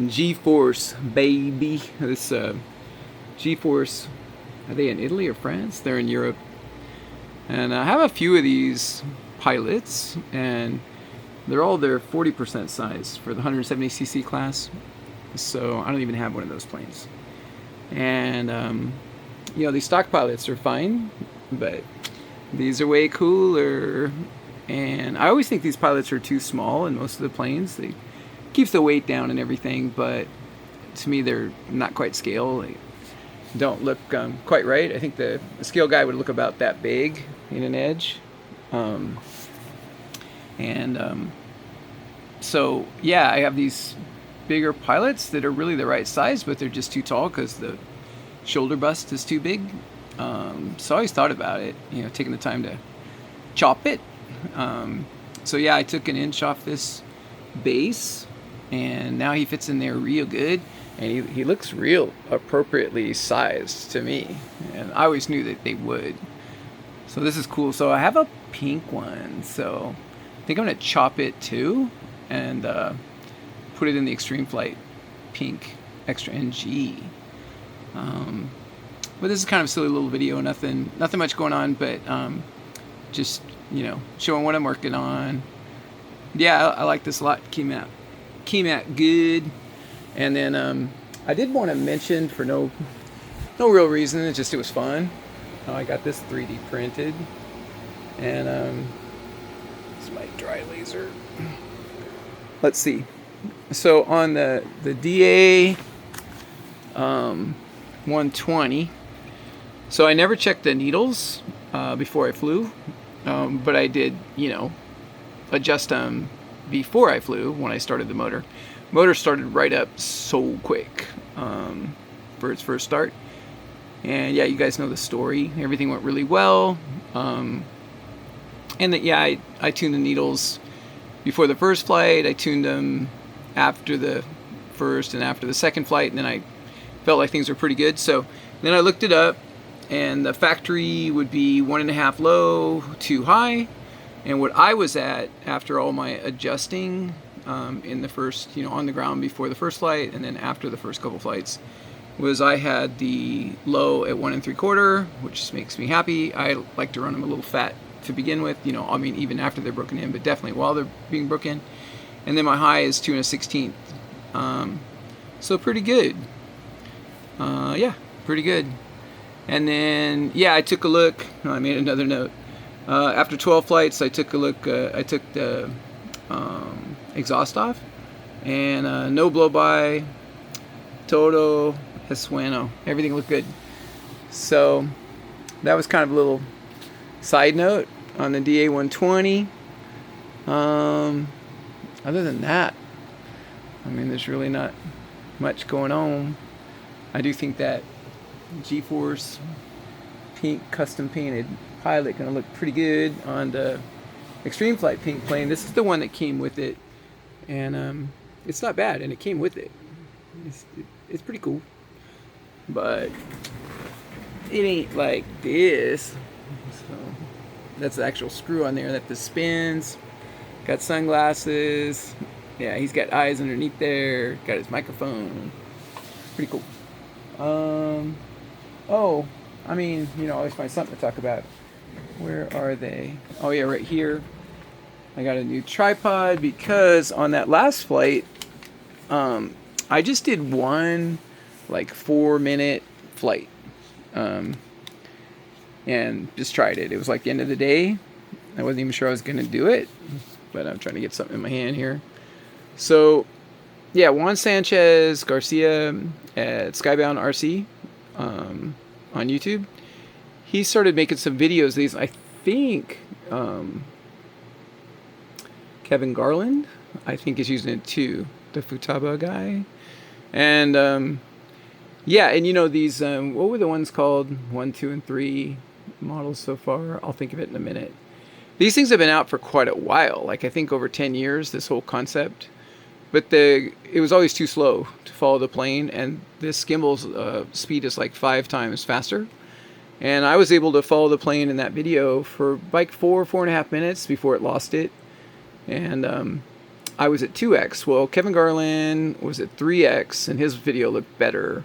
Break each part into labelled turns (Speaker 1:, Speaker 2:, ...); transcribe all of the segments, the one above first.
Speaker 1: G-Force, baby. This G-Force, are they in Italy or France? They're in Europe. And I have a few of these pilots, and they're all their 40% size for the 170cc class. So I don't even have one of those planes. And, these stock pilots are fine, but these are way cooler. And I always think these pilots are too small in most of the planes. They keeps the weight down and everything, but to me they're not quite scale. They don't look quite right. I think the scale guy would look about that big in an edge. So yeah, I have these bigger pilots that are really the right size, but they're just too tall because the shoulder bust is too big. So I always thought about it, taking the time to chop it. So yeah, I took an inch off this base, and now he fits in there real good, and he looks real appropriately sized to me, and I always knew that they would. So this is cool. So I have a pink one, so I think I'm gonna chop it too and put it in the Extreme Flight pink Extra NG. But this is kind of a silly little video, nothing much going on, but just showing what I'm working on. Yeah, I like this a lot. Came out good. And then I did want to mention, for no real reason, it was fun. I got this 3D printed, and it's my dry laser. Let's see. So on the DA 120, so I never checked the needles before I flew, but I did adjust them before I flew when I started the motor. Motor started right up so quick for its first start. And yeah, you guys know the story. Everything went really well. And I tuned the needles before the first flight. I tuned them after the first and after the second flight. And then I felt like things were pretty good. So then I looked it up, and the factory would be 1.5 low, 2 high. And what I was at after all my adjusting in the first, on the ground before the first flight, and then after the first couple flights, was I had the low at 1 3/4, which makes me happy. I like to run them a little fat to begin with, even after they're broken in, but definitely while they're being broken. And then my high is 2 1/16. So pretty good. Yeah, pretty good. And then, I took a look. I made another note. After 12 flights, I took a look. I took the exhaust off, and no blow-by, todo es bueno. Everything looked good. So that was kind of a little side note on the DA 120. Other than that, there's really not much going on. I do think that G-Force pink custom painted pilot gonna look pretty good on the Extreme Flight pink plane. This is the one that came with it, and it's not bad, and it came with it. It's pretty cool, but it ain't like this. So that's the actual screw on there that the spins. Got sunglasses. Yeah, he's got eyes underneath there. Got his microphone. Pretty cool. Always find something to talk about. Where are they? Oh yeah, right here. I got a new tripod because on that last flight, I just did one 4-minute flight, and just tried it. It was like the end of the day. I wasn't even sure I was gonna do it, but I'm trying to get something in my hand here. So, yeah, Juan Sanchez Garcia at Skybound RC on YouTube. He started making some videos. These, I think, Kevin Garland, I think, is using it too. The Futaba guy. And, and these, what were the ones called? 1, 2, and 3 models so far? I'll think of it in a minute. These things have been out for quite a while. I think over 10 years, this whole concept. But it was always too slow to follow the plane, and this gimbal's speed is 5 times faster. And I was able to follow the plane in that video for 4.5 minutes before it lost it. And I was at 2x. Well, Kevin Garland was at 3x, and his video looked better.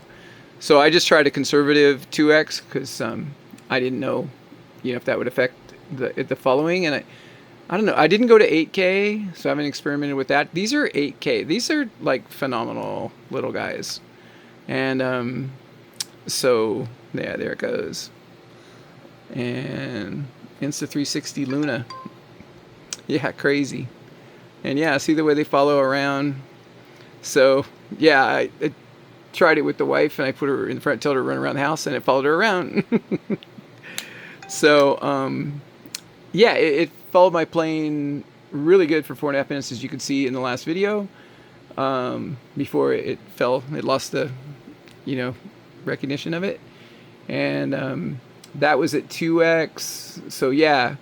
Speaker 1: So I just tried a conservative 2x because I didn't know, if that would affect the following. And I don't know. I didn't go to 8K, so I haven't experimented with that. These are 8K. These are like phenomenal little guys. And so yeah, there it goes. And Insta360 Luna. Yeah, crazy. And yeah, see the way they follow around. So yeah, I tried it with the wife, and I put her in front, told her to run around the house, and it followed her around. So yeah, it followed my plane really good for 4.5 minutes, as you could see in the last video. Before it fell, it lost the, recognition of it. And that was at 2x. So yeah,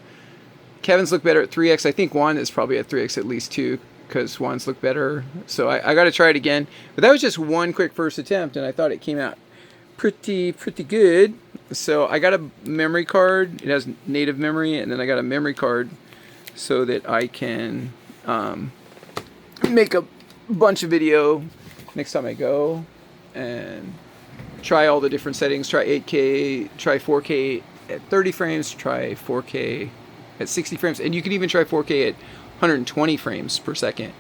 Speaker 1: Kevin's look better at 3x. I think Juan is probably at 3x at least too, because Juan's look better. So I got to try it again. But that was just one quick first attempt, and I thought it came out pretty good. So I got a memory card. It has native memory, and then I got a memory card so that I can make a bunch of video next time I go and try all the different settings. Try 8K, try 4K at 30 frames, try 4K at 60 frames, and you can even try 4K at 120 frames per second.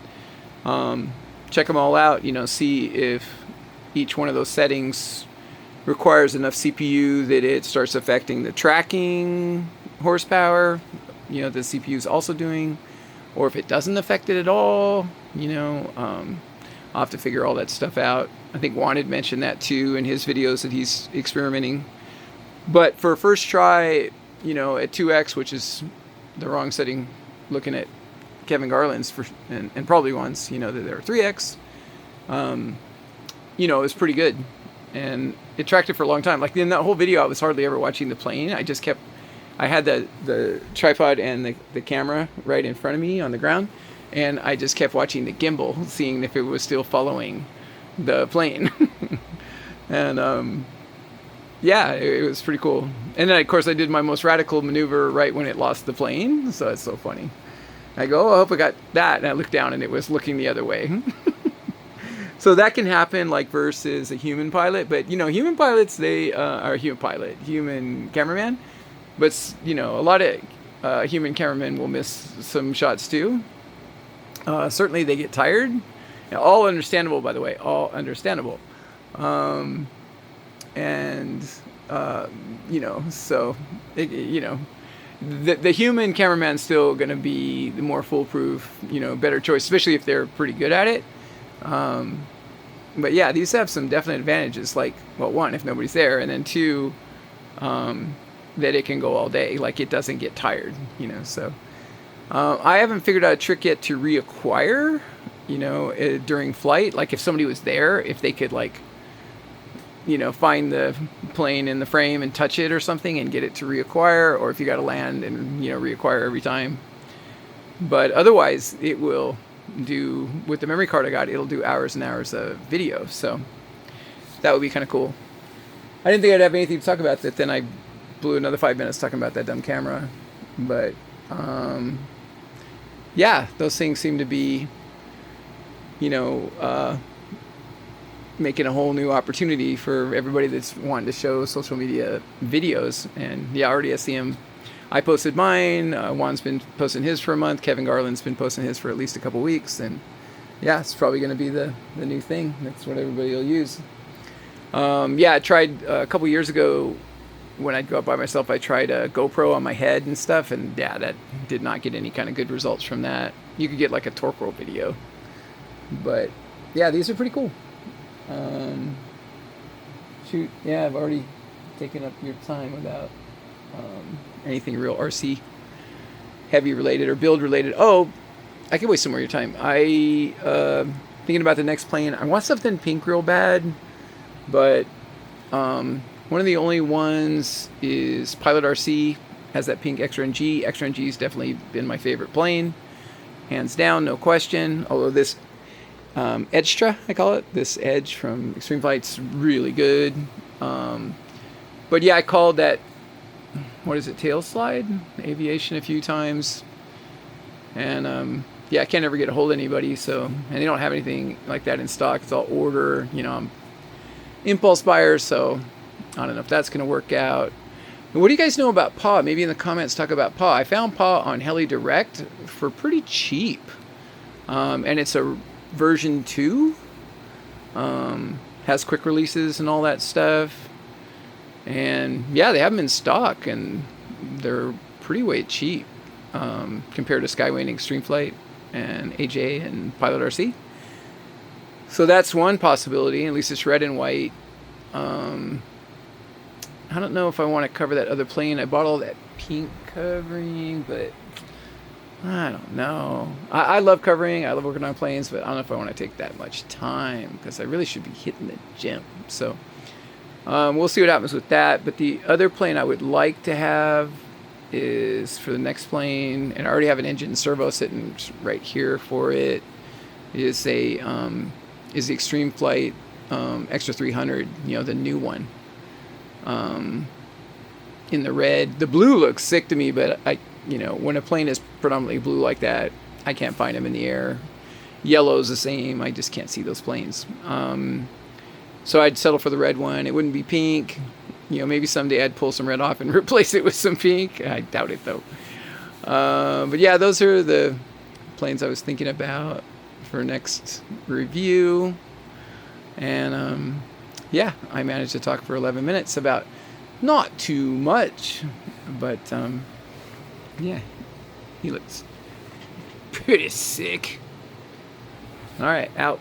Speaker 1: Check them all out, see if each one of those settings requires enough CPU that it starts affecting the tracking horsepower, the CPU is also doing, or if it doesn't affect it at all. I'll have to figure all that stuff out. I think Juan had mentioned that too in his videos that he's experimenting. But for a first try, at 2x, which is the wrong setting, looking at Kevin Garland's and probably ones, that they're 3x, it was pretty good. And it tracked it for a long time. Like in that whole video, I was hardly ever watching the plane. I had the tripod and the camera right in front of me on the ground, and I just kept watching the gimbal, seeing if it was still following the plane. And yeah, it was pretty cool. And then of course I did my most radical maneuver right when it lost the plane, so it's so funny. I go, oh, I hope I got that, and I looked down and it was looking the other way. So that can happen, like, versus a human pilot. But human pilots, they are human cameraman. But a lot of human cameramen will miss some shots too. Certainly they get tired. All understandable, by the way, all understandable. And so the human cameraman's still going to be the more foolproof, better choice, especially if they're pretty good at it. But yeah, these have some definite advantages, like, well, one, if nobody's there, and then two, that it can go all day, like it doesn't get tired, so I haven't figured out a trick yet to reacquire, during flight, like if somebody was there, if they could, like, find the plane in the frame and touch it or something and get it to reacquire, or if you got to land and reacquire every time. But otherwise it will do, with the memory card I got, it'll do hours and hours of video, so that would be kind of cool. I didn't think I'd have anything to talk about that, then I blew another 5 minutes talking about that dumb camera. But yeah, those things seem to be making a whole new opportunity for everybody that's wanting to show social media videos. And yeah, already I see them. I posted mine. Juan's been posting his for a month. Kevin Garland's been posting his for at least a couple weeks. And yeah, it's probably going to be the new thing. That's what everybody will use. Yeah, I tried a couple years ago when I'd go up by myself. I tried a GoPro on my head and stuff. And yeah, that did not get any kind of good results from that. You could get like a torque roll video. But yeah, these are pretty cool. Shoot, yeah, I've already taken up your time without anything real RC heavy related or build related. Oh, I can waste some more of your time. Thinking about the next plane. I want something pink real bad, but one of the only ones is Pilot RC, has that pink XRNG. XRNG's definitely been my favorite plane, hands down, no question. Although this Edgestra, I call it, this Edge from Extreme Flight's really good. But yeah, I called that, what is it, Tail Slide Aviation a few times, and yeah, I can't ever get a hold of anybody. So, and they don't have anything like that in stock. It's all order. You know, I'm impulse buyer, so I don't know if that's going to work out. And what do you guys know about PAW? Maybe in the comments talk about PAW. I found PAW on Heli Direct for pretty cheap, and it's a version 2. Has quick releases and all that stuff. And yeah, they have them in stock, and they're pretty way cheap compared to Skyway and Extreme Flight and AJ and Pilot RC. So that's one possibility. At least it's red and white. I don't know if I want to cover that other plane. I bought all that pink covering, but I don't know. I love covering. I love working on planes, but I don't know if I want to take that much time because I really should be hitting the gym. So we'll see what happens with that. But the other plane I would like to have is for the next plane, and I already have an engine and servo sitting right here for it. Is the Extreme Flight Extra 300, you know, the new one. In the red. The blue looks sick to me, but you know, when a plane is predominantly blue like that, I can't find them in the air. Yellow's the same. I just can't see those planes. So I'd settle for the red one. It wouldn't be pink. You know, maybe someday I'd pull some red off and replace it with some pink. I doubt it though. But yeah, those are the planes I was thinking about for next review. And yeah, I managed to talk for 11 minutes about not too much, but yeah, he looks pretty sick. All right, out.